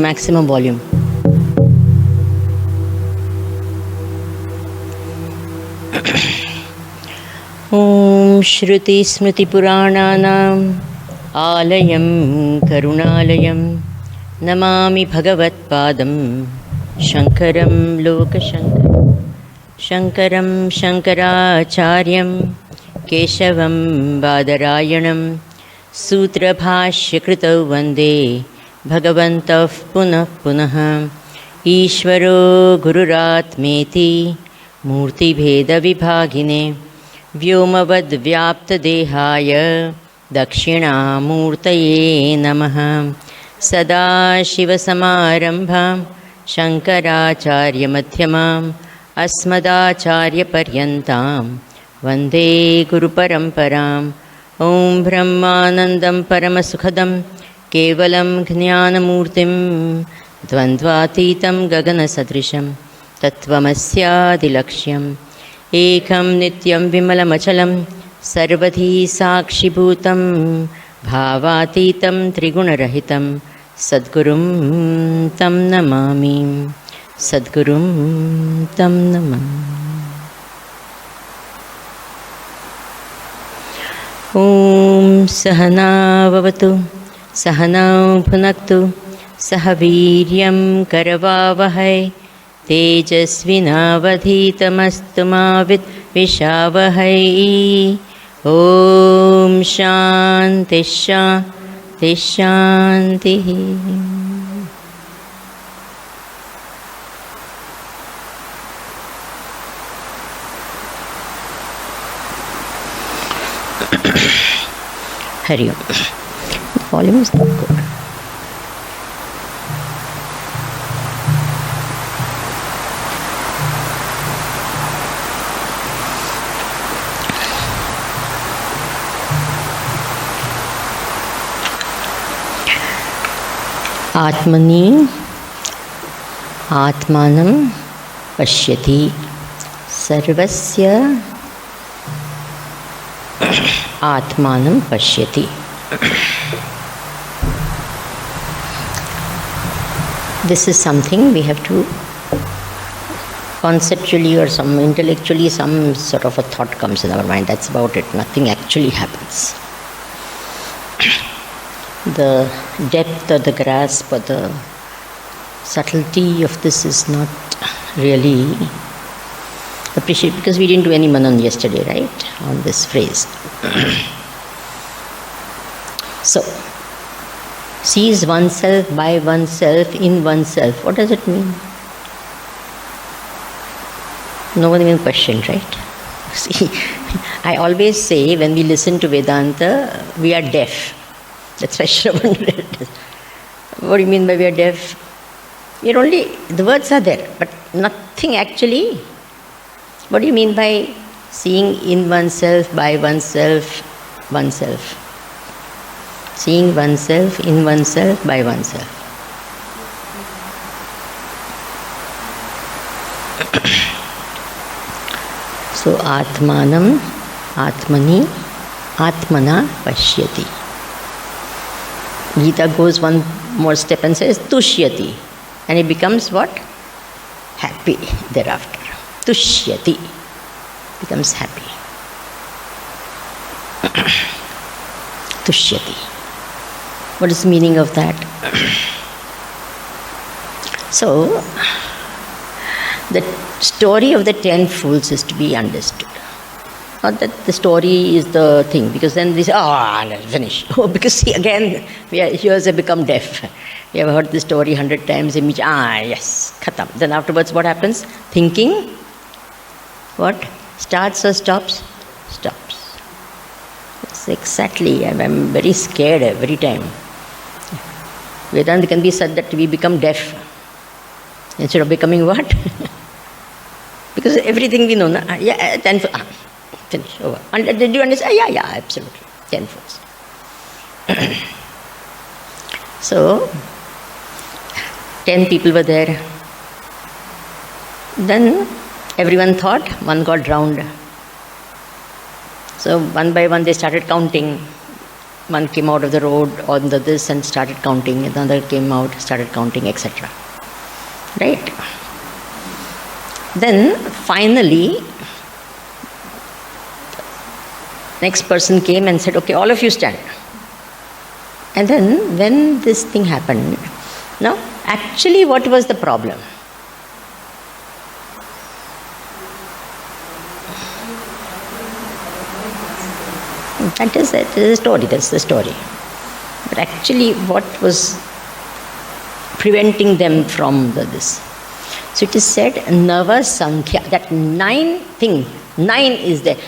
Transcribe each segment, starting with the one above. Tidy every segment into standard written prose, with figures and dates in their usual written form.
Maximum volume. Om Shruti Smriti Purananam Alayam Karunalayam Namami Bhagavat Padam Shankaram Lokashankaram Shankaram Shankaracharyam Keshavam Badarayanam Sutra Bhashya Kritau Vande Bhagavantah Punah Punah Ishvaro Gururatmeti Murti Bheda Vibhagine Vyomavad Vyapta Dehaya Dakshinamurtaye Namaha Sada Shiva Samarambham Shankaracharya Madhyamam Asmadacharya Paryantam Vande Guru Paramparam Om Brahmanandam Paramasukhadam Kevalam Jnanamurtim Dvandvatitam Gagana Sadrisham Tattvamasya Ekam Nityam Vimalamachalam Sarvadhi Sakshibhutam Bhavatitam Trigunarahitam Sadgurum Tam Namami Sadgurum Tam Namami Om Sahana Vavatu Sahana Bhunaktu Sahaviryam Karavavahai Tejasvinavadhitamastu ma vidvishavahai. Om Shanti Shanti Shanti. Hari Om. The volume is not good. Atmani Atmanam Pashyati Sarvasya Atmanam Pashyati. This is something we have to conceptually or some intellectually, some sort of a thought comes in our mind. That's about it. Nothing actually happens. The depth or the grasp or the subtlety of this is not really appreciated because we didn't do any manan yesterday, right, on this phrase. So, sees oneself by oneself in oneself. What does it mean? No one even questioned, right? See, I always say when we listen to Vedanta, we are deaf. That's why Shravan read it. What do you mean by we are deaf? We're only, the words are there, but nothing actually. What do you mean by seeing in oneself, by oneself, oneself? Seeing oneself, in oneself, by oneself. So, Atmanam, Atmani, Atmana Pashyati. Gita goes one more step and says Tushyati. And it becomes what? Happy thereafter. Tushyati. Becomes happy. Tushyati. What is the meaning of that? So, the story of the 10 fools is to be understood. Not that the story is the thing, because then they say, finish. Oh, because see, again, ears have become deaf. We have heard the story 100 times, yes, khatam. Then afterwards what happens? Thinking, what? Starts or stops? Stops. It's exactly, I'm very scared every time. Vedanta can be said that we become deaf. Instead of becoming what? Because everything we know, yeah, 10 fools, finish, over. And did you understand? Yeah, absolutely, 10 fools. So, 10 people were there. Then everyone thought one got drowned. So one by one they started counting. One came out of the road on the this and started counting. Another came out, started counting, etc. Right? Then finally, next person came and said, okay, all of you stand. And then when this thing happened, now actually what was the problem? That is the story, that's the story. But actually what was preventing them from this? So it is said, Nava Sankhya, that 9 thing, 9 is there.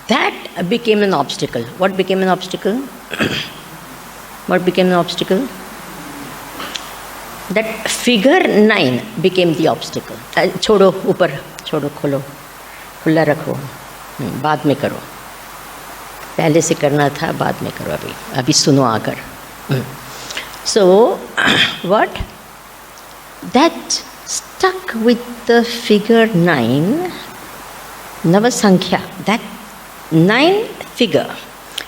That became an obstacle. What became an obstacle? What became an obstacle? That figure 9 became the obstacle. Chodo, upar, chodo, kholo, खुला रखो, बाद में करो. पहले से करना था, बाद में करो, अभी सुनो आकर. So, what? That stuck with the figure 9, Navasankhya, that 9 figure.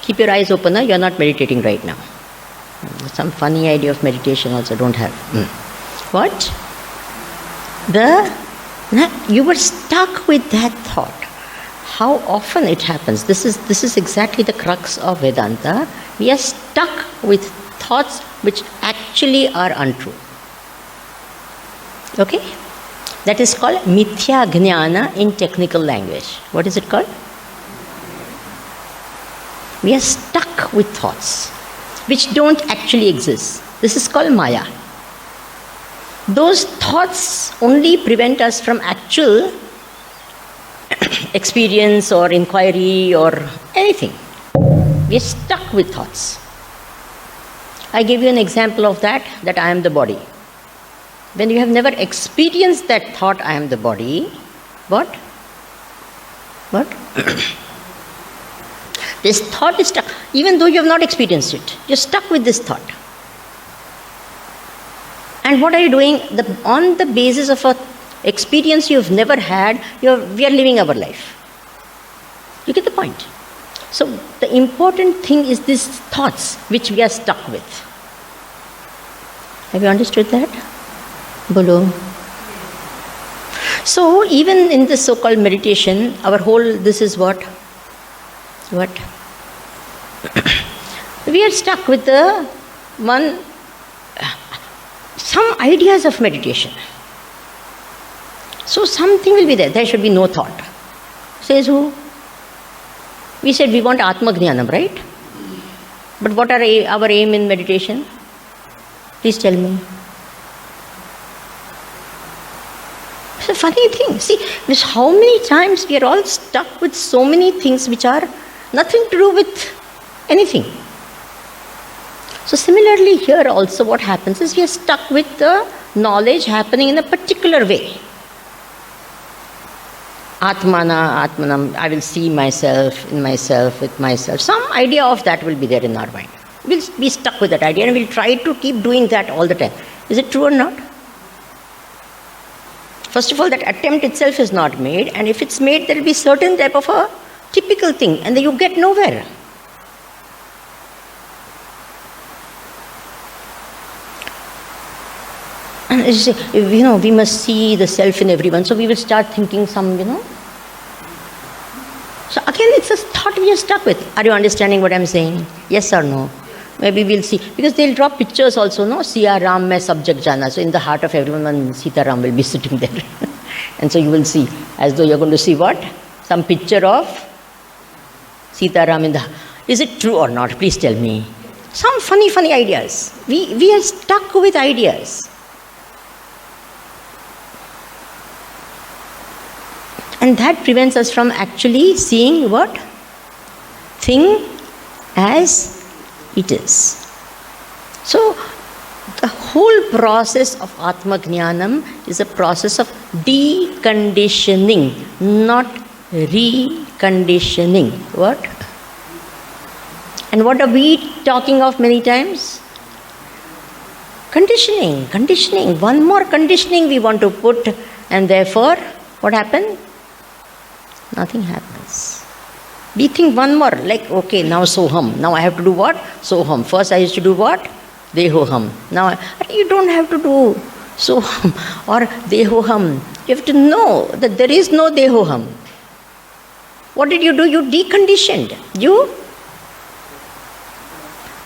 Keep your eyes open, you are not meditating right now. Some funny idea of meditation also don't have. What? You were stuck with that thought. How often it happens? This is exactly the crux of Vedanta. We are stuck with thoughts which actually are untrue. Okay? That is called mithya jnana in technical language. What is it called? We are stuck with thoughts which don't actually exist. This is called Maya. Those thoughts only prevent us from actual experience or inquiry or anything. We are stuck with thoughts. I gave you an example of that I am the body. When you have never experienced that thought, I am the body, what? This thought is stuck. Even though you have not experienced it, you're stuck with this thought. And what are you doing? On the basis of an experience you've never had, we are living our life. You get the point? So the important thing is these thoughts which we are stuck with. Have you understood that? Bolo. So even in this so-called meditation, our whole, this is what? We are stuck with some ideas of meditation. So something will be there. There should be no thought. Says who? We said we want Atma Jnanam, right? But what are our aim in meditation? Please tell me. It's a funny thing. See, this how many times we are all stuck with so many things which are nothing to do with anything. So similarly here also what happens is we are stuck with the knowledge happening in a particular way. Atmanam, I will see myself, in myself, with myself. Some idea of that will be there in our mind. We'll be stuck with that idea and we'll try to keep doing that all the time. Is it true or not? First of all, that attempt itself is not made, and if it's made, there will be certain type of a typical thing, and then you get nowhere. And you say, we must see the self in everyone, so we will start thinking some, So again, it's a thought we are stuck with. Are you understanding what I'm saying? Yes or no? Maybe we'll see. Because they'll draw pictures also, no? Siya Ram mein subject jana. So in the heart of everyone, one Sita Ram will be sitting there. And so you will see, as though you're going to see what? Some picture of Sita Ram in the... Is it true or not? Please tell me. Some funny ideas. We are stuck with ideas. And that prevents us from actually seeing what? Thing as it is. So, the whole process of Atma Jnanam is a process of deconditioning, not reconditioning. What? And what are we talking of many times? Conditioning, conditioning. One more conditioning we want to put, and therefore, what happened? Nothing happens. We think one more, like, okay, now Soham. Now I have to do what? Soham. First I used to do what? Dehoham. Now, you don't have to do Soham or Dehoham. You have to know that there is no Dehoham. What did you do? You deconditioned.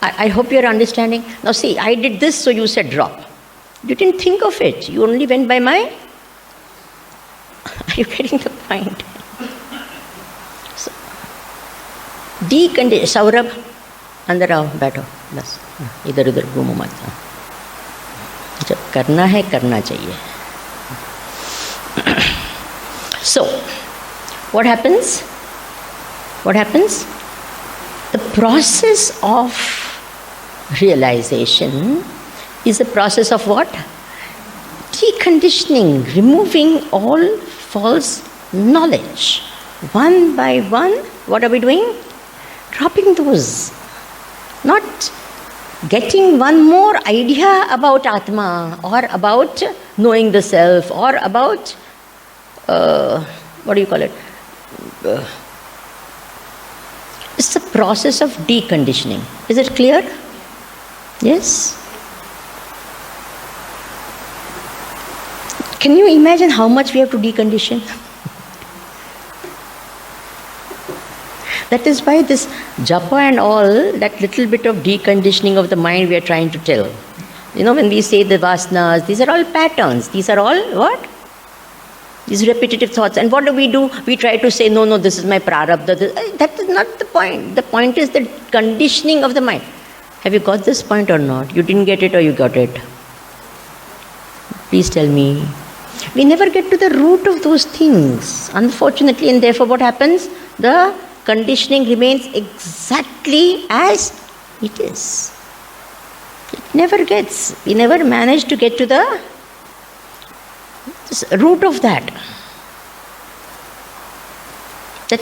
I hope you are understanding. Now see, I did this, so you said drop. You didn't think of it. You only went by my... Are you getting the point? So, decondition. Saurabh, अंदर आओ, बैठो, बस इधर उधर घूमो मत. जब करना है करना चाहिए. So, what happens? What happens? The process of realization is a process of what? Deconditioning, removing all false knowledge. One by one, what are we doing? Dropping those. Not getting one more idea about Atma or about knowing the self or about, what do you call it? It's a process of deconditioning. Is it clear? Yes? Can you imagine how much we have to decondition? That is why this japa and all, that little bit of deconditioning of the mind we are trying to tell. You know, when we say the vasanas, these are all patterns. These are all what? These repetitive thoughts. And what do? We try to say, no, this is my prarabdha. That is not the point. The point is the conditioning of the mind. Have you got this point or not? You didn't get it or you got it? Please tell me. We never get to the root of those things, unfortunately, and therefore what happens? The conditioning remains exactly as it is. It never gets. We never manage to get to the root of that. That,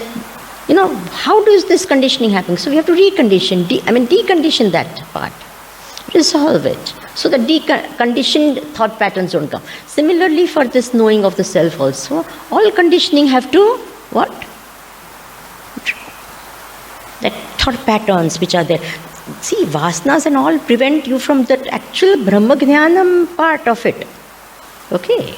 you know, how does this conditioning happen? So we have to decondition that part. Resolve it. So the deconditioned thought patterns don't come. Similarly for this knowing of the self also, all conditioning have to, what? That thought patterns which are there. See, vasanas and all prevent you from the actual Brahma Jnanam part of it. Okay?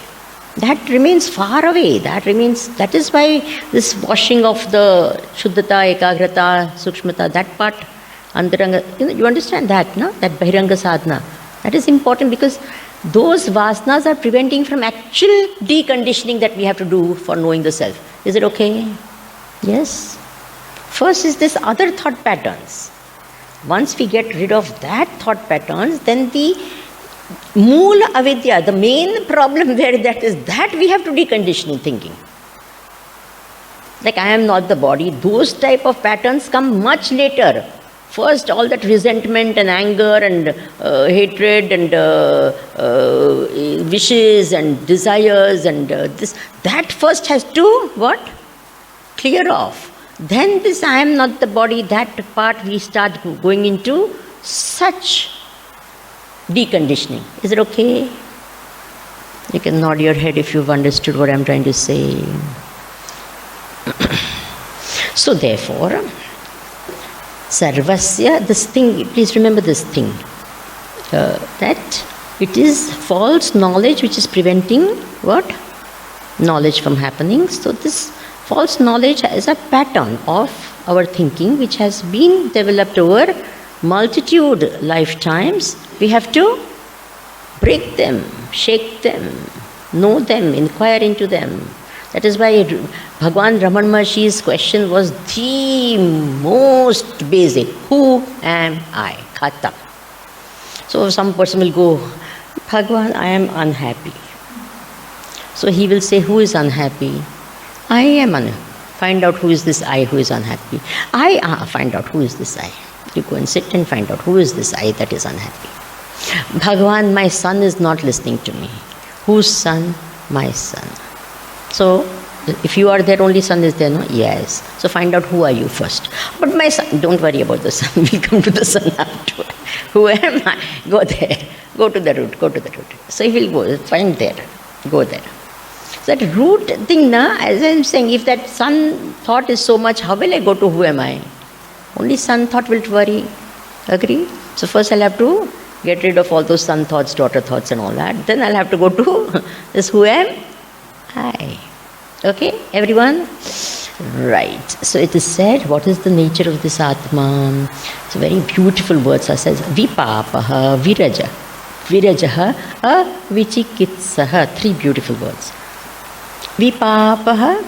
That remains far away. That is why this washing of the Shuddhata, Ekagrata, Sukshmata, that part, Antaranga, you understand that, no? That Bahiranga Sadhana. That is important because those vasanas are preventing from actual deconditioning that we have to do for knowing the self. Is it okay? Yes? First is this other thought patterns. Once we get rid of that thought patterns, then the Moola avidya, the main problem there, that we have to decondition thinking. Like I am not the body, those type of patterns come much later. First, all that resentment and anger and hatred and wishes and desires and that first has to, what? Clear off. Then this I am not the body, that part we start going into such deconditioning. Is it okay? You can nod your head if you've understood what I'm trying to say. So therefore, sarvasya, this thing, please remember this thing, that it is false knowledge which is preventing what? Knowledge from happening. So this false knowledge is a pattern of our thinking which has been developed over multitude lifetimes. We have to break them, shake them, know them, inquire into them. That is why Bhagwan Raman Maharshi's question was the most basic. Who am I? Khata. So some person will go, Bhagwan, I am unhappy. So he will say, who is unhappy? I am unhappy. Find out who is this I who is unhappy. Find out who is this I. You go and sit and find out who is this I that is unhappy. Bhagavan, my son is not listening to me. Whose son? My son. So, if you are there, only son is there, no? Yes. So find out who are you first. But my son, don't worry about the son. We'll come to the son afterward. Who am I? Go there. Go to the root. Go to the root. So he will go. Find there. Go there. So that root thing, na, as I'm saying, if that son thought is so much, how will I go to who am I? Only son thought will worry. Agree? So first I'll have to get rid of all those son thoughts, daughter thoughts and all that. Then I'll have to go to this who am I. Okay, everyone? Right. So it is said, what is the nature of this Atma? It's a very beautiful words. It says, Vipapaha, Viraja. Virajaha, Vichikitsaha. 3 beautiful words. Vipapaha.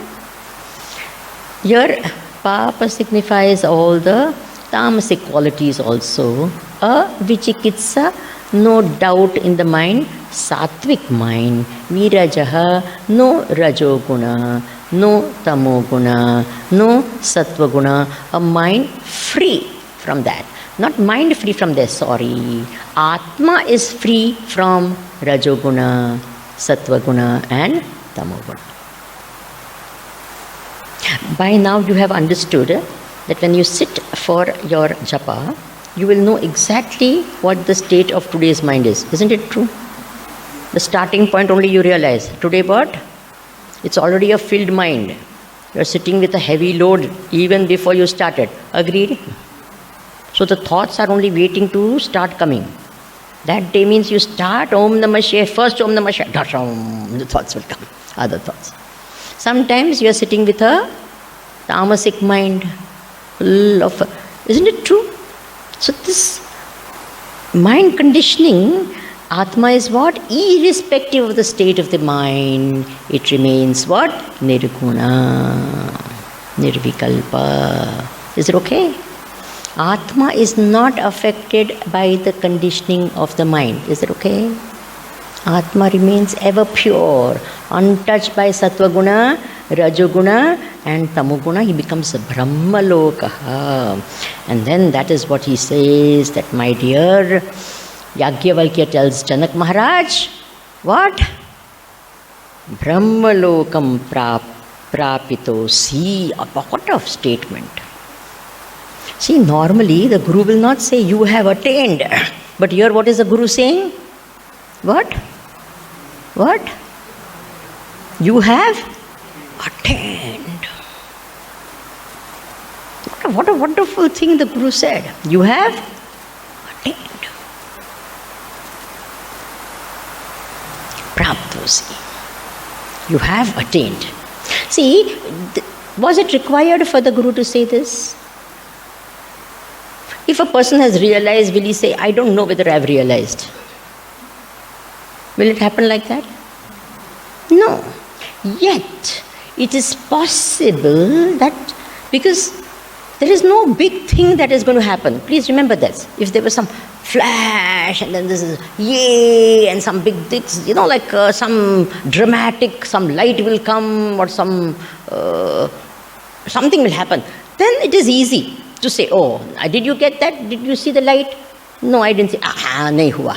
Here, Papa signifies all the tamasic qualities also. Vichikitsa, no doubt in the mind, sattvic mind. Virajaha, no rajoguna, no tamoguna, no sattva-guna. A mind free from that. Not mind free from this, sorry. Atma is free from rajoguna, sattva-guna and tamoguna. By now you have understood that when you sit for your japa, you will know exactly what the state of today's mind is. Isn't it true? The starting point only you realize. Today what? It's already a filled mind. You are sitting with a heavy load even before you started. Agreed? So the thoughts are only waiting to start coming. That day means you start Om Namah Shivaya, first Om Namah Shivaya, the thoughts will come, other thoughts. Sometimes you are sitting with a tamasic mind, full of, isn't it true? So this mind conditioning, Atma is what? Irrespective of the state of the mind, it remains what? Nirguna, Nirvikalpa. Is it okay? Atma is not affected by the conditioning of the mind. Is it okay? Atma remains ever pure, untouched by Sattva-guna, Rajoguna and Tamoguna. He becomes a Brahmalokaha. And then that is what he says, that my dear Yajnavalkya tells Janak Maharaj, what? Brahmalokam prapito. See, what a statement. See, normally the Guru will not say, you have attained. But here what is the Guru saying? What? What? You have attained. What a wonderful thing the Guru said. You have attained. Praptosi. You have attained. See, was it required for the Guru to say this? If a person has realized, will he say, I don't know whether I have realized? Will it happen like that? No. Yet, it is possible that, because there is no big thing that is going to happen. Please remember this. If there was some flash and then this is yay and some big things, like some dramatic, some light will come or something will happen, then it is easy to say, oh, did you get that? Did you see the light? No, I didn't see. Nahi hua.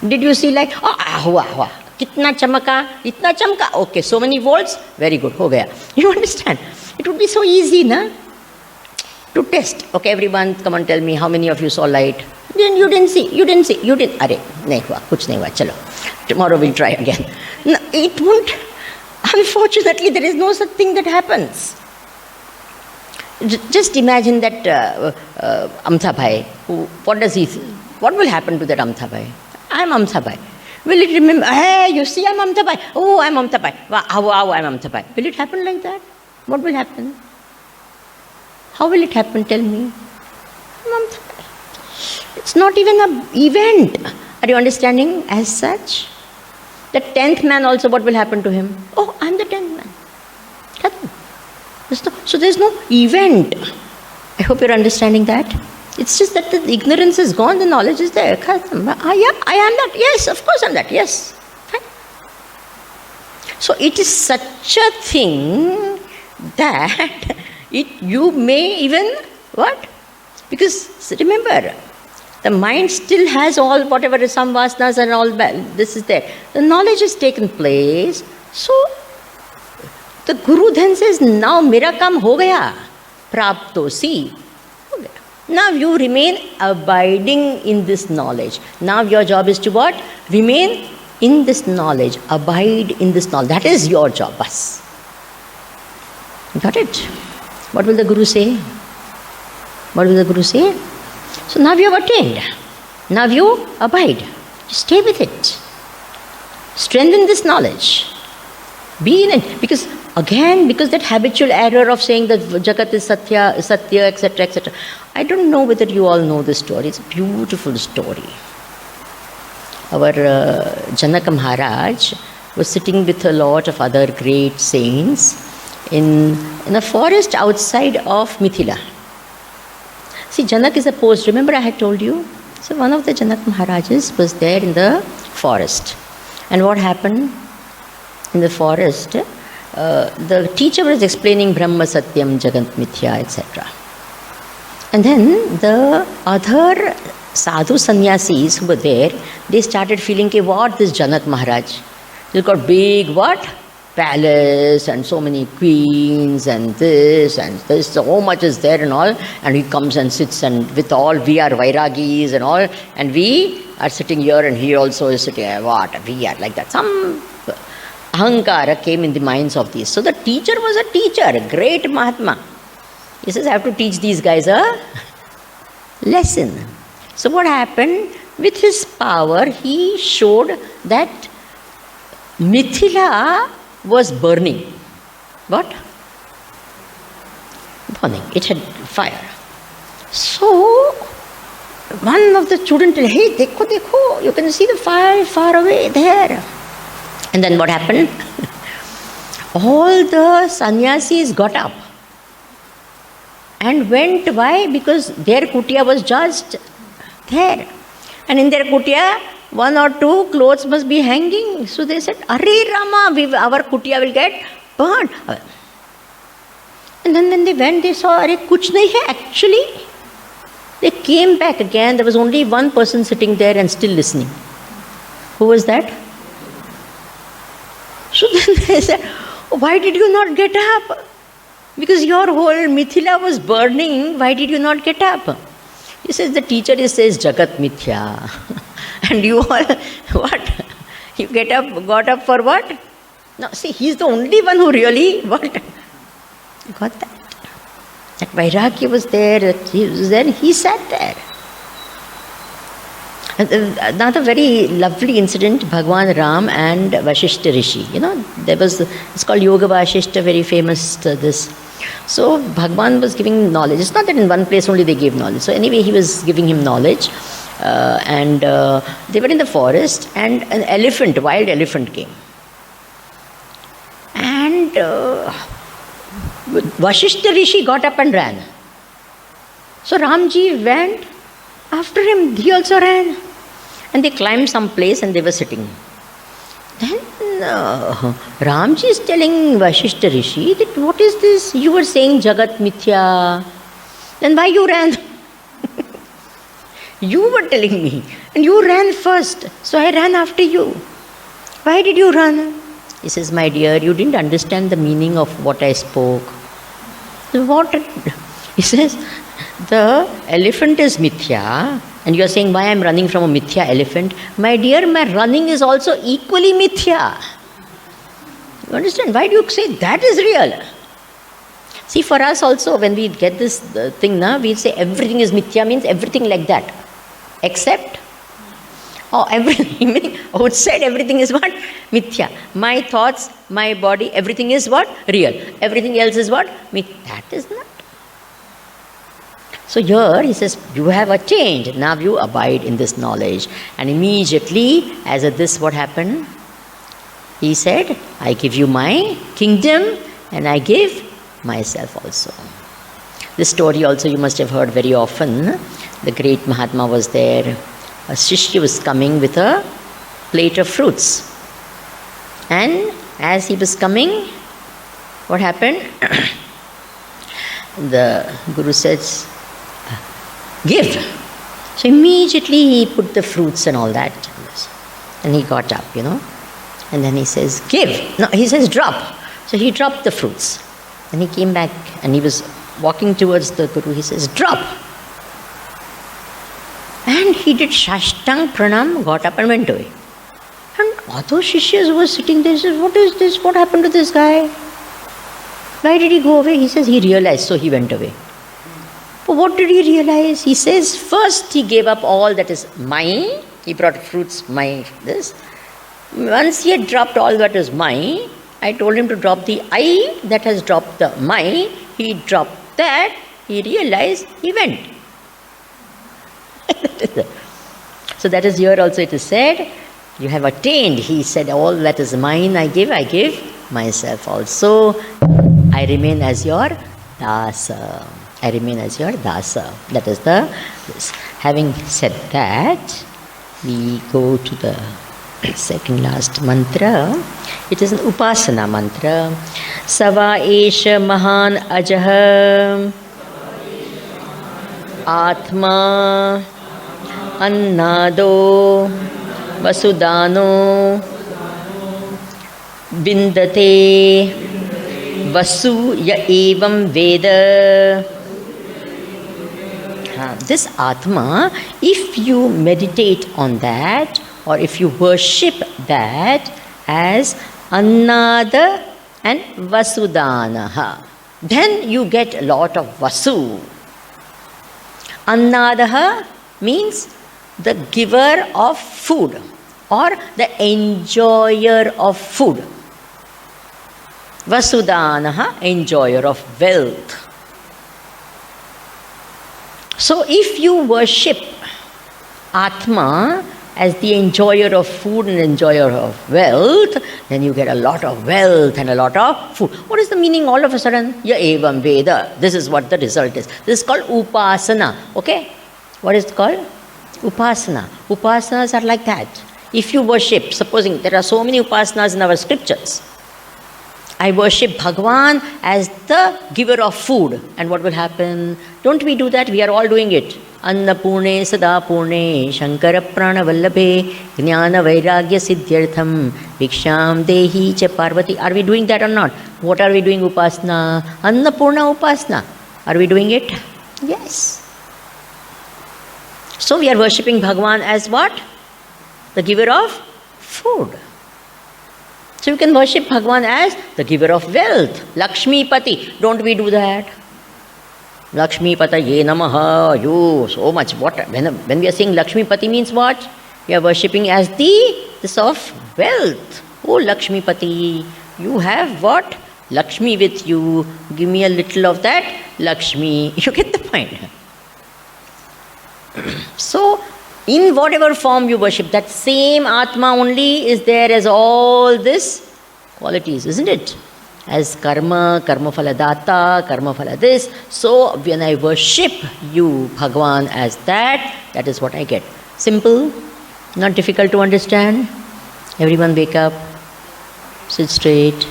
Did you see light? Hua. Kitna chamaka? Itna chamka? Okay, so many volts? Very good, ho gaya. You understand? It would be so easy, na? To test. Okay, everyone, come and tell me how many of you saw light. You didn't see. Are, nahi hua, kuch nahi hua, chalo. Tomorrow we'll try again. No, it won't. Unfortunately, there is no such thing that happens. Just imagine that Amtha Bhai, what does he say? What will happen to that Amtha Bhai? I am Amtha Bhai. Will it remember, hey, you see, I'm Amtha Bhai. Oh, I'm Amtha Bhai. Wow, I'm Amtha Bhai. Will it happen like that? What will happen? How will it happen? Tell me. I'm Amtha Bhai. It's not even an event. Are you understanding as such? The 10th man also, what will happen to him? Oh, I'm the 10th man. So there's no event. I hope you're understanding that. It's just that the ignorance is gone, the knowledge is there. I am that. Yes, of course I'm that. Yes. Fine. So it is such a thing that you may even, what? Because remember, The mind still has all whatever is some vasanas and all this is there. The knowledge has taken place. So the Guru then says, now mera kam ho gaya. Praptosi. Now you remain abiding in this knowledge. Now your job is to what? Remain in this knowledge. Abide in this knowledge. That is your job. Bas. Got it? What will the Guru say? What will the Guru say? So now you have attained. Now you abide. Stay with it. Strengthen this knowledge. Be in it. Because that habitual error of saying that Jagat is Satya, etc., etc. I don't know whether you all know this story. It's a beautiful story. Our Janaka Maharaj was sitting with a lot of other great saints in a forest outside of Mithila. See, Janak is a post. Remember I had told you? So one of the Janak Maharajas was there in the forest. And what happened in the forest? The teacher was explaining Brahma Satyam, Jagat Mithya, etc. And then the other sadhu sannyasis who were there, they started feeling, what this Janak Maharaj? He's got big what? Palace and so many queens and this, so much is there and all, and he comes and sits and with all, we are Vairagis and all, and we are sitting here and he also is sitting, we are like that. Some ahankara came in the minds of these. So the teacher was a teacher, a great Mahatma. He says, I have to teach these guys a lesson. So what happened? With his power, he showed that Mithila was burning. What? Burning. It had fire. So, one of the students said, hey, dekho, you can see the fire far away there. And then what happened? All the sannyasis got up and went. Why? Because their kutia was just there. And in their kutia, one or two clothes must be hanging. So they said, Are Rama, our kutia will get burned. And then when they went, they saw, Are kuch nahi hai actually. They came back again. There was only one person sitting there and still listening. Who was that? So then they said, why did you not get up? Because your whole Mithila was burning. Why did you not get up? He says, the teacher says, Jagat Mithya. And you all, what? You got up for what? Now, see, he's the only one who really, what? Got that. That Vairagya was there, that he was there, he sat there. Another very lovely incident, Bhagwan Ram and Vashishta Rishi. It's called Yoga Vashishta, very famous this. So Bhagwan was giving knowledge. It's not that in one place only they gave knowledge. So anyway, he was giving him knowledge. And they were in the forest and an wild elephant came. And Vashishta Rishi got up and ran. So Ramji went after him. He also ran. And they climbed some place and they were sitting. Then Ramji is telling Vashishta Rishi that what is this? You were saying Jagat Mithya. Then why you ran? You were telling me. And you ran first. So I ran after you. Why did you run? He says, my dear, you didn't understand the meaning of what I spoke. What? He says, the elephant is Mithya. And you are saying, why I am running from a Mithya elephant? My dear, my running is also equally Mithya. You understand? Why do you say that is real? See, for us also, when we get this thing, we say everything is Mithya, means everything like that. Except, everything, meaning outside everything is what? Mithya. My thoughts, my body, everything is what? Real. Everything else is what? That is not. So here he says, you have attained. Now you abide in this knowledge. And immediately, as of this, what happened? He said, I give you my kingdom and I give myself also. This story also you must have heard very often. The great Mahatma was there. A Shishya was coming with a plate of fruits. And as he was coming, what happened? The Guru says, give. So immediately he put the fruits and all that. And he got up, And then he says, give. No, he says, drop. So he dropped the fruits. And he came back and he was walking towards the Guru. He says, drop. And he did Shashtang Pranam, got up and went away. And other Shishyas were sitting there, said, what is this? What happened to this guy? Why did he go away? He says he realized, so he went away. But what did he realize? He says first he gave up all that is mine. He brought fruits, my this. Once he had dropped all that is mine, I told him to drop the I that has dropped the my. He dropped that. He realized, he went. So that is here also it is said, you have attained. He said, all that is mine I give myself also. I remain as your dasa. I remain as your dasa. That is this. Having said that, we go to the second last mantra. It is an upasana mantra. Sava esha mahan ajaha atma annado vasudano vindate vasu ya evam veda. This Atma, if you meditate on that or if you worship that as Annada and Vasudanaha, then you get a lot of Vasu. Annadaha means the giver of food or the enjoyer of food. Vasudanaha, enjoyer of wealth. So if you worship Atma as the enjoyer of food and enjoyer of wealth, then you get a lot of wealth and a lot of food. What is the meaning all of a sudden? Ya evam veda. This is what the result is. This is called upasana. Okay? What is it called? Upasana. Upasanas are like that. If you worship, supposing there are so many upasanas in our scriptures. I worship Bhagwan as the giver of food. And what will happen? Don't we do that? We are all doing it. Annapurne Sadapurne Shankara Prana Vallabhe Jnana Vairagya Siddhyartham Viksham Dehi Cha Parvati. Are we doing that or not? What are we doing upasana? Annapurna upasana. Are we doing it? Yes. So we are worshipping Bhagwan as what? The giver of food. So you can worship Bhagwan as the giver of wealth. Lakshmi Pati. Don't we do that? Lakshmi Pataye Namaha. You, so much. When we are saying Lakshmi Pati means what? We are worshipping as this of wealth. Oh Lakshmi Pati, you have what? Lakshmi with you. Give me a little of that Lakshmi. You get the point. So, in whatever form you worship, that same Atma only is there as all these qualities, isn't it? As karma, karma phala data, karma phala this. So, when I worship you, Bhagwan, as that is what I get. Simple, not difficult to understand. Everyone wake up, sit straight.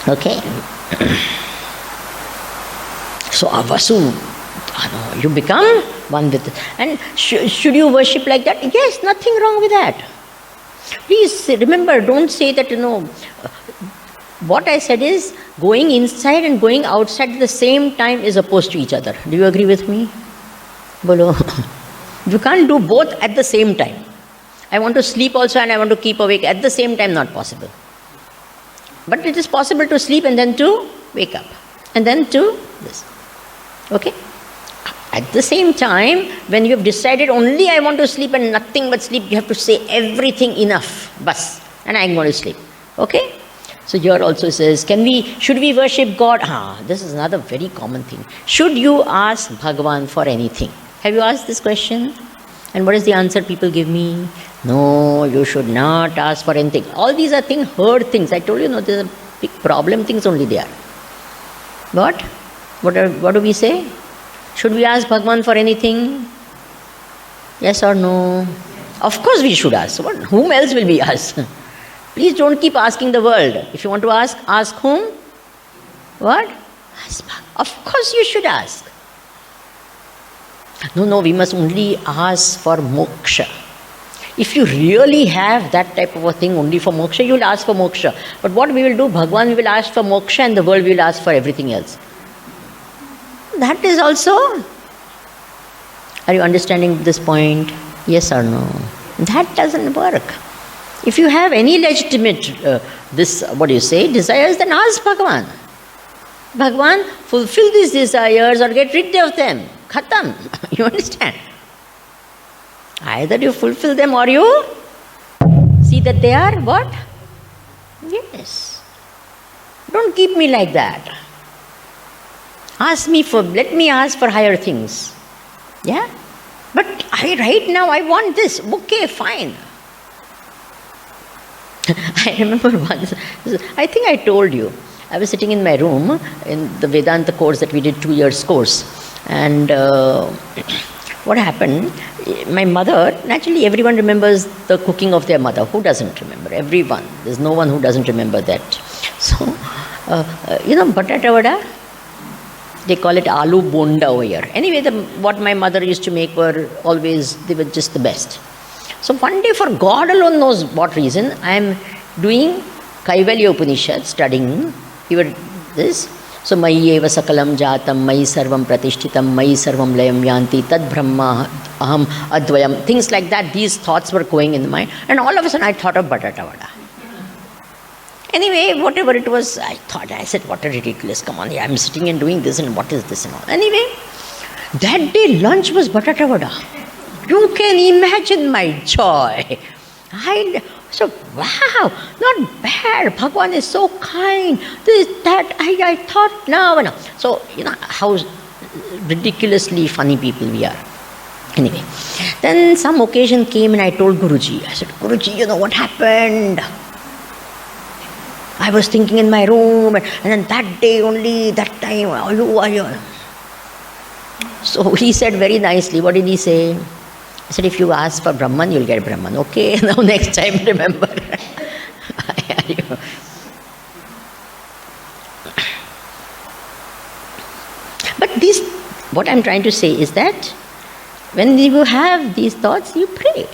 Okay. So, Avasu, you become one with it. And should you worship like that? Yes, nothing wrong with that. Please remember, don't say that, what I said is going inside and going outside at the same time is opposed to each other. Do you agree with me? Bolo. You can't do both at the same time. I want to sleep also and I want to keep awake at the same time, not possible. But it is possible to sleep and then to wake up. And then to this. Okay? At the same time, when you have decided only I want to sleep and nothing but sleep, you have to say everything enough, bas, and I am going to sleep. Okay? So here also says, should we worship God? This is another very common thing. Should you ask Bhagavan for anything? Have you asked this question? And what is the answer people give me? No, you should not ask for anything. All these are heard things. I told you, these are big problem things only they are. What? What do we say? Should we ask Bhagwan for anything? Yes or no? Of course we should ask. Whom else will we ask? Please don't keep asking the world. If you want to ask whom? What? Ask Bhagwan. Of course you should ask. No, we must only ask for moksha. If you really have that type of a thing only for moksha, you will ask for moksha. But what we will do, Bhagwan, we will ask for moksha, and the world will ask for everything else. That is also... Are you understanding this point? Yes or no? That doesn't work. If you have any legitimate, desires, then ask Bhagwan. Bhagwan, fulfill these desires or get rid of them. Khatam. You understand? Either you fulfill them or you see that they are what? Yes. Don't keep me like that. Let me ask for higher things. Yeah? But right now I want this. Okay, fine. I remember once, I think I told you, I was sitting in my room in the Vedanta course that we did 2 years course. And what happened, my mother, naturally everyone remembers the cooking of their mother. Who doesn't remember? Everyone. There's no one who doesn't remember that. So, batata vada, they call it aloo bonda over here. Anyway, what my mother used to make they were just the best. So one day, for God alone knows what reason, I am doing Kaivalya Upanishad, studying even this. So, Mayi eva sakalam jatam, Mayi sarvam pratishtitam, Mayi sarvam layam yanti, tad brahma aham advayam. Things like that, these thoughts were going in the mind. And all of a sudden I thought of batata vada. Anyway, whatever it was, I said, what a ridiculous, come on, I'm sitting and doing this and what is this and all. Anyway, that day lunch was batata vada. You can imagine my joy. So, wow, not bad. Bhagwan is so kind. This, that, I thought now. So, how ridiculously funny people we are. Anyway, then some occasion came and I told Guruji. I said, Guruji, what happened? I was thinking in my room and then that day only, that time, So he said very nicely, what did he say? I said, if you ask for Brahman, you'll get Brahman. Okay, now next time remember. But what I'm trying to say is that when you have these thoughts, you pray.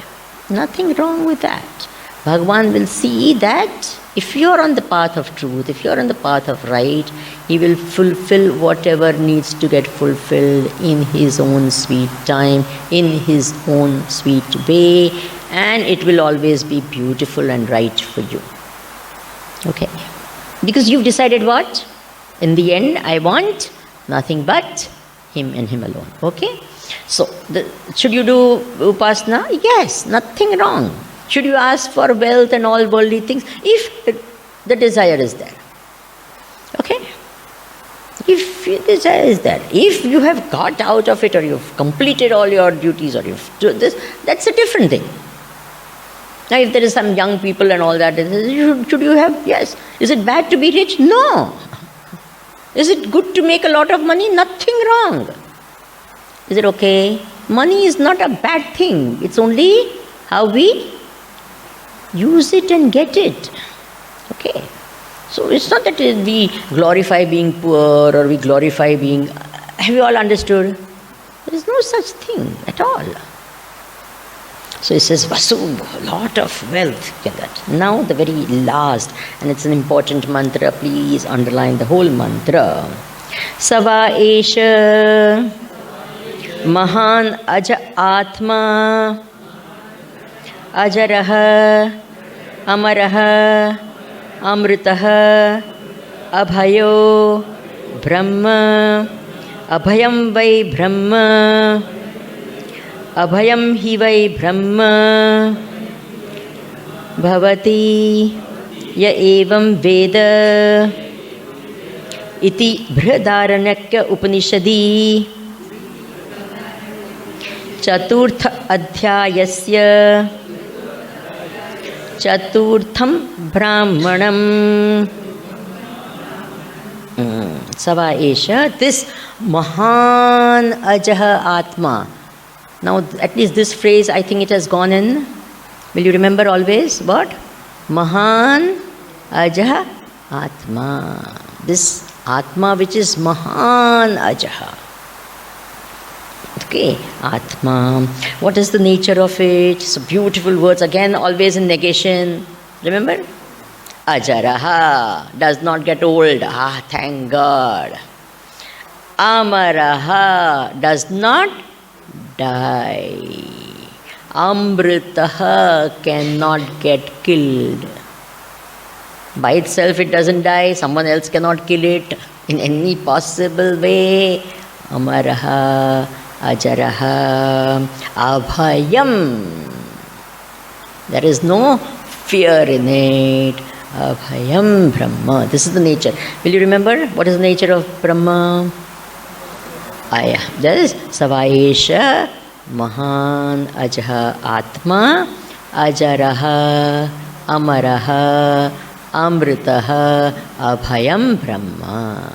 Nothing wrong with that. Bhagwan will see that if you're on the path of truth, if you're on the path of right, he will fulfill whatever needs to get fulfilled in his own sweet time, in his own sweet way, and it will always be beautiful and right for you. Okay? Because you've decided what? In the end, I want nothing but him and him alone. Okay? So, should you do upasana? Yes, nothing wrong. Should you ask for wealth and all worldly things? If the desire is there. Okay? If the desire is there. If you have got out of it or you've completed all your duties or you've done this, that's a different thing. Now if there is some young people and all that, should you have? Yes. Is it bad to be rich? No. Is it good to make a lot of money? Nothing wrong. Is it okay? Money is not a bad thing. It's only how we use it and get it. Okay. So it's not that we glorify being poor or we glorify being... Have you all understood? There is no such thing at all. So it says, Vasu, lot of wealth. Get that. Now the very last, and it's an important mantra, please underline the whole mantra. Sava esha mahan aja atma ajaraha amaraha amritaha abhayo brahma abhayam vai brahma abhayam hi vai brahma bhavati ya evam veda iti Brihadaranyaka Upanishadi Chaturtha Adhyayasya Chaturtham Brahmanam. Sava Esha, this Mahan Ajaha Atma. Now, at least this phrase, I think it has gone in. Will you remember always? What? Mahan Ajaha Atma. This Atma which is Mahan Ajaha. Okay, Atma. What is the nature of it? So beautiful words again, always in negation. Remember? Ajaraha does not get old. Ah, thank God. Amaraha does not die. Amritaha cannot get killed. By itself it doesn't die, someone else cannot kill it in any possible way. Amaraha, Ajaraha, Abhayam. There is no fear in it. Abhayam Brahma. This is the nature. Will you remember what is the nature of Brahma? Aya. That is Savaesha Mahan Ajaha Atma Ajaraha Amaraha Amritaha Abhayam Brahma.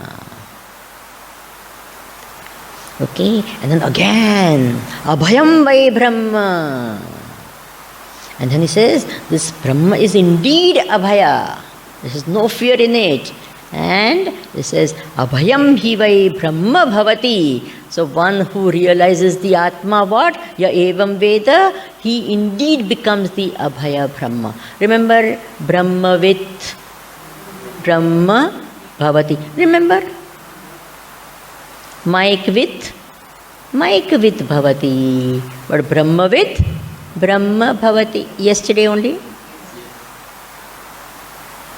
Okay, and then again Abhayam Vai Brahma. And then he says, this Brahma is indeed Abhaya. There is no fear in it. And he says, Abhayam hi vai Brahma bhavati. So one who realizes the Atma what? Ya evam Veda, he indeed becomes the Abhaya Brahma. Remember, Brahmavit, Brahma bhavati. Remember? Maikvit, Maikvit bhavati. But Brahmavit, Brahma bhavati. Yesterday only.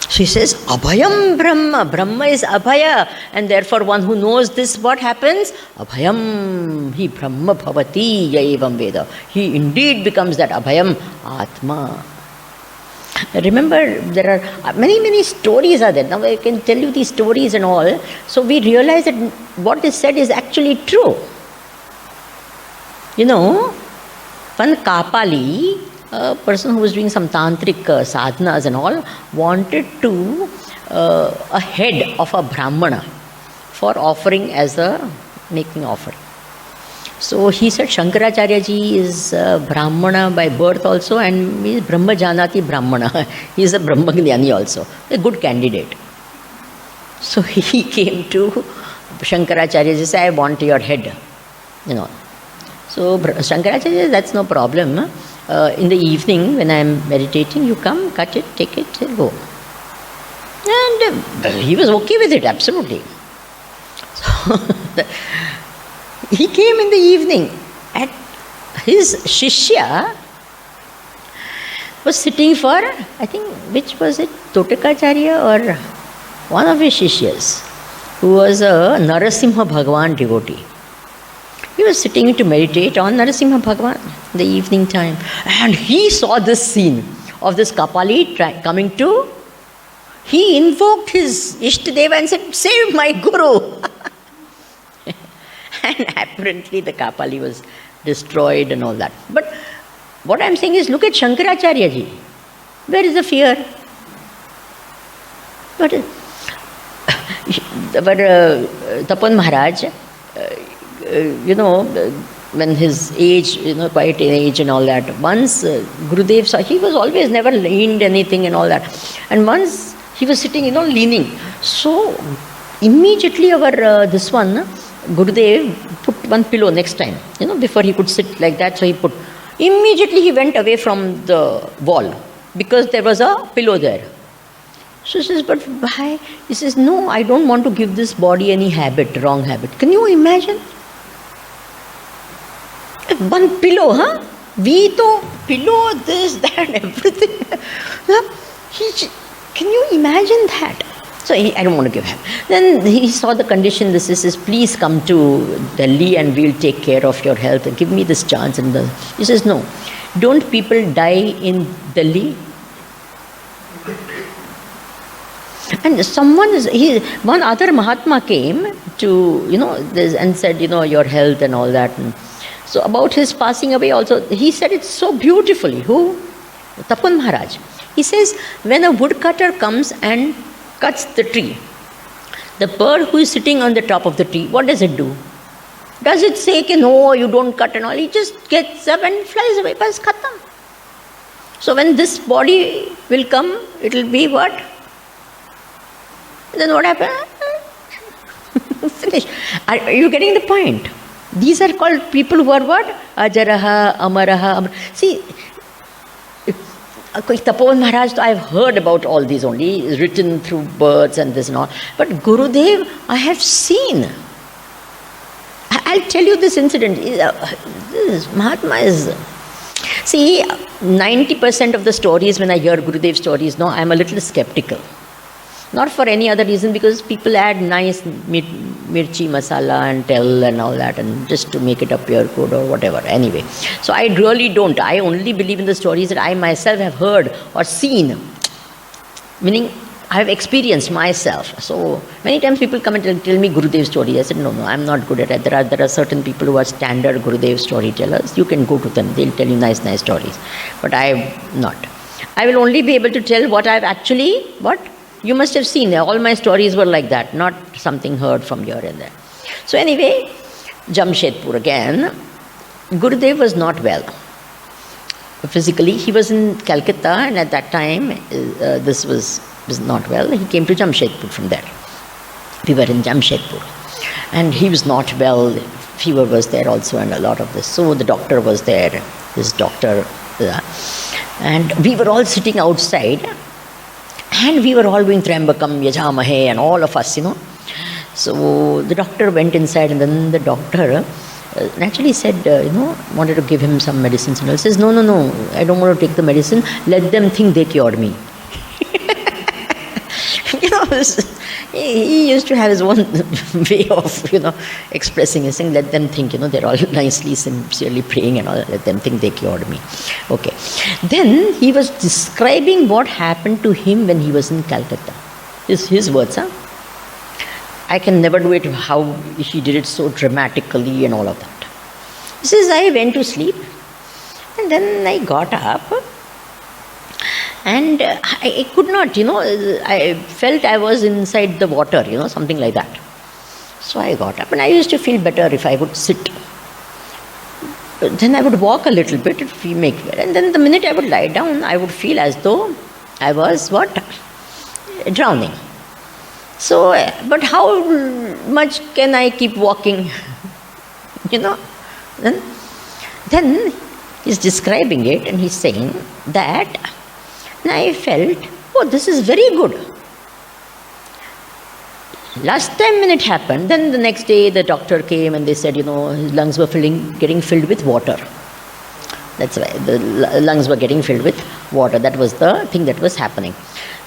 She says, Abhayam Brahma. Brahma is Abhaya. And therefore one who knows this, what happens? Abhayam hi Brahma bhavati yaivam Veda. He indeed becomes that Abhayam Atma. Remember, there are many stories are there. Now I can tell you these stories and all. So we realize that what is said is actually true. You know, one Kapali, a person who was doing some tantric sadhanas and all, wanted to a head of a brahmana for offering as a making offering. So he said Shankaracharya ji is brahmana by birth also, and he is Brahma Janati Brahmana. He is a Brahma Jnani also, a good candidate. So he came to Shankaracharya ji, said, I want your head, you know. So Shankaracharya said, that's no problem. In the evening when I am meditating, you come, cut it, take it, go. And he was okay with it, absolutely. So he came in the evening. At his Shishya was sitting for, I think, which was it, Totakacharya or one of his Shishyas, who was a Narasimha Bhagavan devotee. He was sitting to meditate on Narasimha Bhagavan in the evening time. And he saw this scene of this Kapali coming to. He invoked his Ishtadeva and said, save my Guru. And apparently the Kapali was destroyed and all that. But what I am saying is, look at Shankaracharya ji. Where is the fear? But Tapan Maharaj, you know, when his age, you know, quite in age and all that, once Gurudev saw, he was always never leaned anything and all that. And once he was sitting, you know, leaning. So immediately our, this one, Gurudev put one pillow next time, you know, before he could sit like that, so he put. Immediately he went away from the wall because there was a pillow there. So he says, but why? He says, no, I don't want to give this body any habit, wrong habit. Can you imagine? One pillow, huh? We to pillow, this, that, everything. Can you imagine that? So I don't want to give him. Then he saw the condition. This is, please come to Delhi and we'll take care of your health and give me this chance. And he says, no. Don't people die in Delhi? And one other Mahatma came to, you know, and said, you know, your health and all that. And so about his passing away also, he said it so beautifully. Who? Tapan Maharaj. He says, when a woodcutter comes and cuts the tree, the bird who is sitting on the top of the tree, what does it do? Does it say, no, you don't cut and all? He just gets up and flies away. Bas khatam. So when this body will come, it will be what? Then what happened? Finish. Are you getting the point? These are called people who are what? Ajaraha, Amaraha. See, Tapovan Maharaj, I've heard about all these only, written through birds and this and all. But Gurudev, I have seen. I'll tell you this incident. This Mahatma is... See, 90% of the stories, when I hear Gurudev stories, no, I'm a little skeptical. Not for any other reason, because people add nice mirchi masala and tel and all that, and just to make it appear good or whatever. Anyway, so I really don't. I only believe in the stories that I myself have heard or seen. Meaning, I have experienced myself. So many times people come and tell me Gurudev story. I said, no, I'm not good at it. There are certain people who are standard Gurudev storytellers. You can go to them. They'll tell you nice stories. But I'm not. I will only be able to tell what I've actually, what? You must have seen. All my stories were like that, not something heard from here and there. So anyway, Jamshedpur again. Gurudev was not well. Physically, he was in Calcutta, and at that time, this was not well. He came to Jamshedpur from there. We were in Jamshedpur. And he was not well. Fever was there also, and a lot of this. So the doctor was there, this doctor. And we were all sitting outside. And we were all doing Trambakam, Yajamahe, and all of us, So the doctor went inside, and then the doctor naturally said, wanted to give him some medicines. And he says, no, I don't want to take the medicine. Let them think they cured me. He used to have his own way of, expressing his thing. Let them think, they're all nicely, sincerely praying and all. Let them think they cured me. Okay. Then he was describing what happened to him when he was in Calcutta. His words, I can never do it how he did it so dramatically and all of that. He says, I went to sleep, and then I got up. And I could not, I felt I was inside the water, something like that. So I got up, and I used to feel better if I would sit. Then I would walk a little bit, and then the minute I would lie down, I would feel as though I was what? Drowning. So, but how much can I keep walking? Then he's describing it, and he's saying that, and I felt, this is very good. Last time when it happened, then the next day the doctor came and they said, his lungs were getting filled with water. That's why the lungs were getting filled with water. That was the thing that was happening.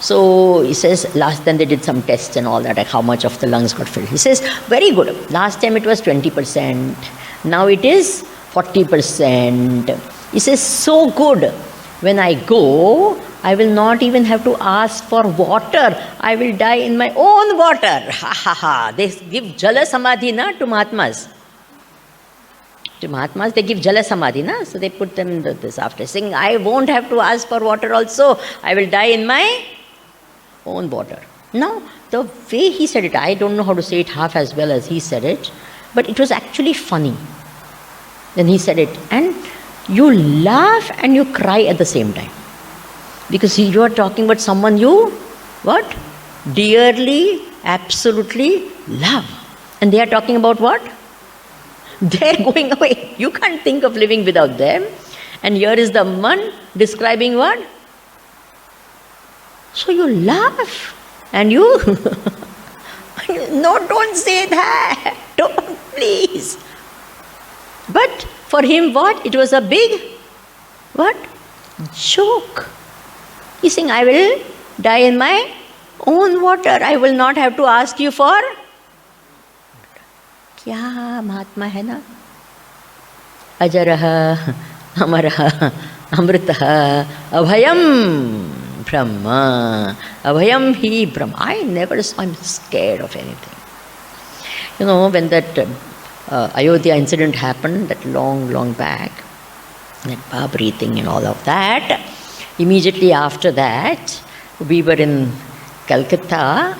So he says, then they did some tests and all that, like how much of the lungs got filled. He says, very good. Last time it was 20%. Now it is 40%. He says, so good. When I go, I will not even have to ask for water. I will die in my own water. Ha ha ha. They give Jala Samadhi to Mahatmas. To Mahatmas, they give Jala Samadhi. So they put them in this after saying, I won't have to ask for water also. I will die in my own water. Now, the way he said it, I don't know how to say it half as well as he said it, but it was actually funny. Then he said it, and you laugh and you cry at the same time. Because you are talking about someone you, what? Dearly, absolutely love. And they are talking about what? They're going away. You can't think of living without them. And here is the man describing what? So you laugh. And you, no, don't say that. Don't, please. But for him what? It was a big, what? Joke. He's saying, I will die in my own water. I will not have to ask you for. Kya Mahatma hai na? Ajaraha, Amaraha, Amritaha, Abhayam, Brahma. Abhayam hi Brahma. I'm scared of anything. When that Ayodhya incident happened, that long back, that Babri thing and all of that, immediately after that, we were in Calcutta,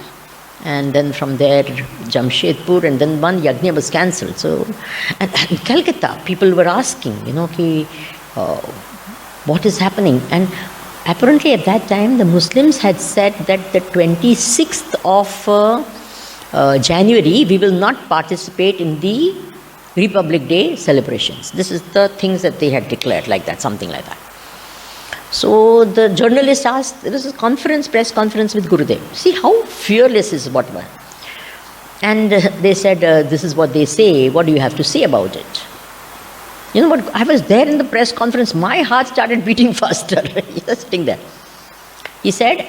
and then from there Jamshedpur, and then one yajna was cancelled. So, and in Calcutta, people were asking, what is happening? And apparently at that time, the Muslims had said that the 26th of January, we will not participate in the Republic Day celebrations. This is the things that they had declared, like that, something like that. So the journalist asked, there was a press conference with Gurudev. See how fearless is what was. And they said, this is what they say, what do you have to say about it? You know what, I was there in the press conference, my heart started beating faster. He was sitting there. He said,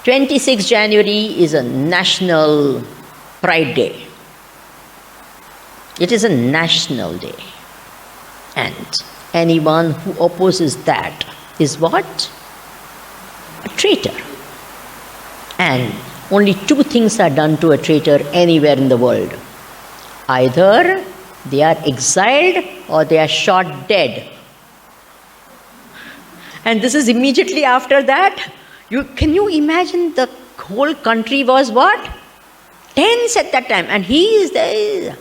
26 January is a national pride day. It is a national day. And anyone who opposes that is what? A traitor. And only two things are done to a traitor anywhere in the world. Either they are exiled or they are shot dead. And this is immediately after that. Can you imagine the whole country was what? Tense at that time. And he is there.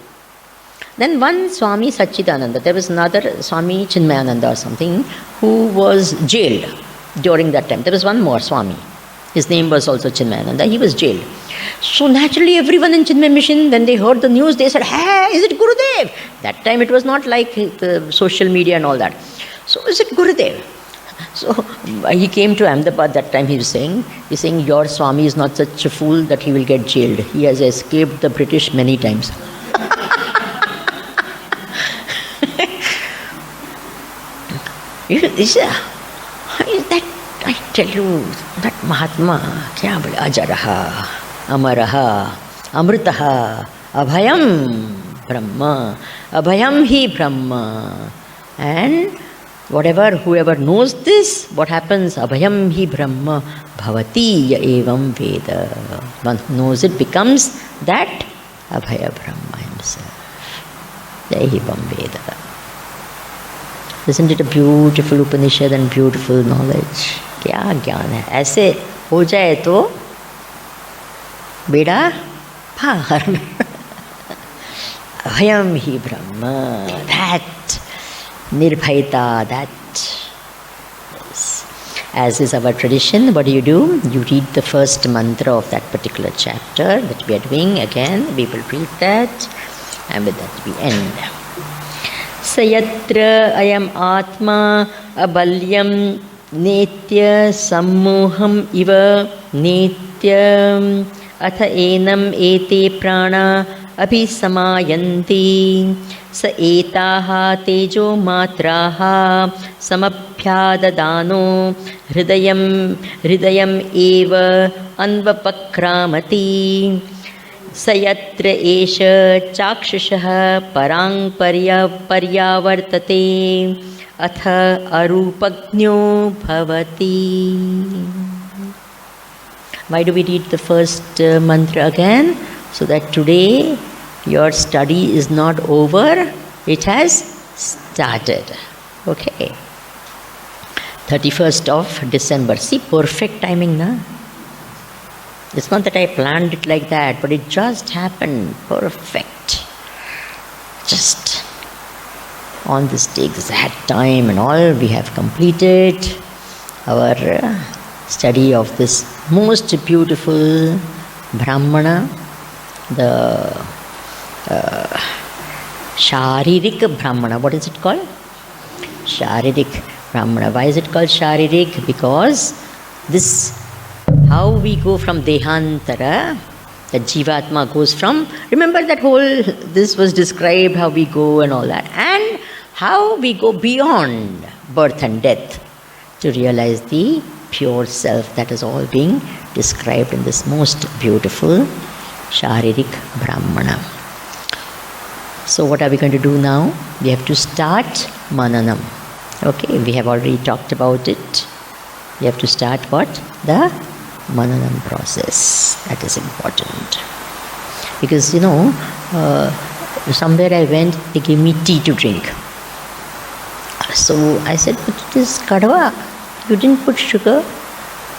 Then one Swami Satchidananda, there was another Swami Chinmayananda or something, who was jailed during that time. There was one more Swami. His name was also Chinmayananda. He was jailed. So naturally everyone in Chinmay Mission, when they heard the news, they said, hey, is it Gurudev? That time it was not like the social media and all that. So is it Gurudev? So he came to Ahmedabad that time, he's saying, your Swami is not such a fool that he will get jailed. He has escaped the British many times. That, I tell you, that Mahatma, kya bole, Ajaraha, Amaraha, Amritaha, Abhayam Brahma, Abhayam hi Brahma. And whoever knows this, what happens? Abhayam hi Brahma bhavati ya evam Veda. One who knows it becomes that Abhaya Brahma himself. Ya evam Veda. Isn't it a beautiful Upanishad and beautiful knowledge? क्या ज्ञान है, ऐसे हो जाए तो बेड़ा पार. अभयम ही ब्रह्म, that nirbhayata, that as is our tradition. What do? You read the first mantra of that particular chapter that we are doing. Again, we will read that, and with that we end. Sayatra ayam atma abalyam netya sammoham iva netyam atha enam ete prana abhisamayanti sa etaha tejo matraha samabhyadadano hridayam eva anvapakramati sayatra esha chakshusha parang paryavartate atha arupagno bhavati. Why do we read the first mantra again? So that today your study is not over, it has started. Okay. 31st of December. See, perfect timing, na? It's not that I planned it like that, but it just happened. Perfect. Just on this exact time and all, we have completed our study of this most beautiful Brahmana, the Sharirik Brahmana. What is it called? Sharirik Brahmana. Why is it called Sharirik? Because this, how we go from Dehantara, the Jivatma goes from, remember that whole, this was described how we go and all that, and how we go beyond birth and death to realize the pure self. That is all being described in this most beautiful Sharirik Brahmana. So what are we going to do now? We have to start Mananam. Okay, we have already talked about it. We have to start what? The Mananam process. That is important. Because, somewhere I went, they gave me tea to drink. So I said, but it is kadwa. You didn't put sugar.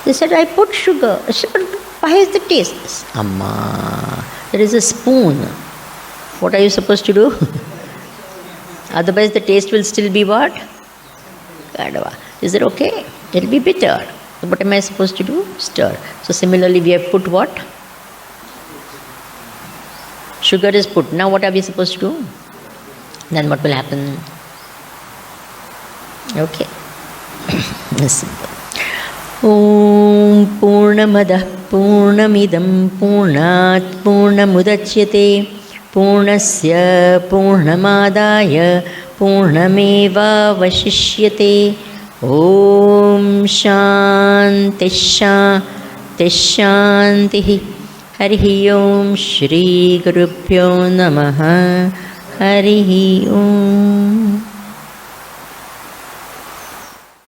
They said, I put sugar. I said, but why is the taste? Amma, there is a spoon. What are you supposed to do? Otherwise the taste will still be what? Kadwa. Is it okay? It will be bitter. So what am I supposed to do? Stir. So similarly we have put what? sugar is put. Now what are we supposed to do? Then what will happen? Okay. Simple. Om Purnamadah Purnamidam Purnat Purnamudachyate Purnasya Purnamadaya Purnameva Vashishyate. Om Shanti Shanti Shanti. Harihi Om Shri Gurubhyo Namaha. Harihi Om.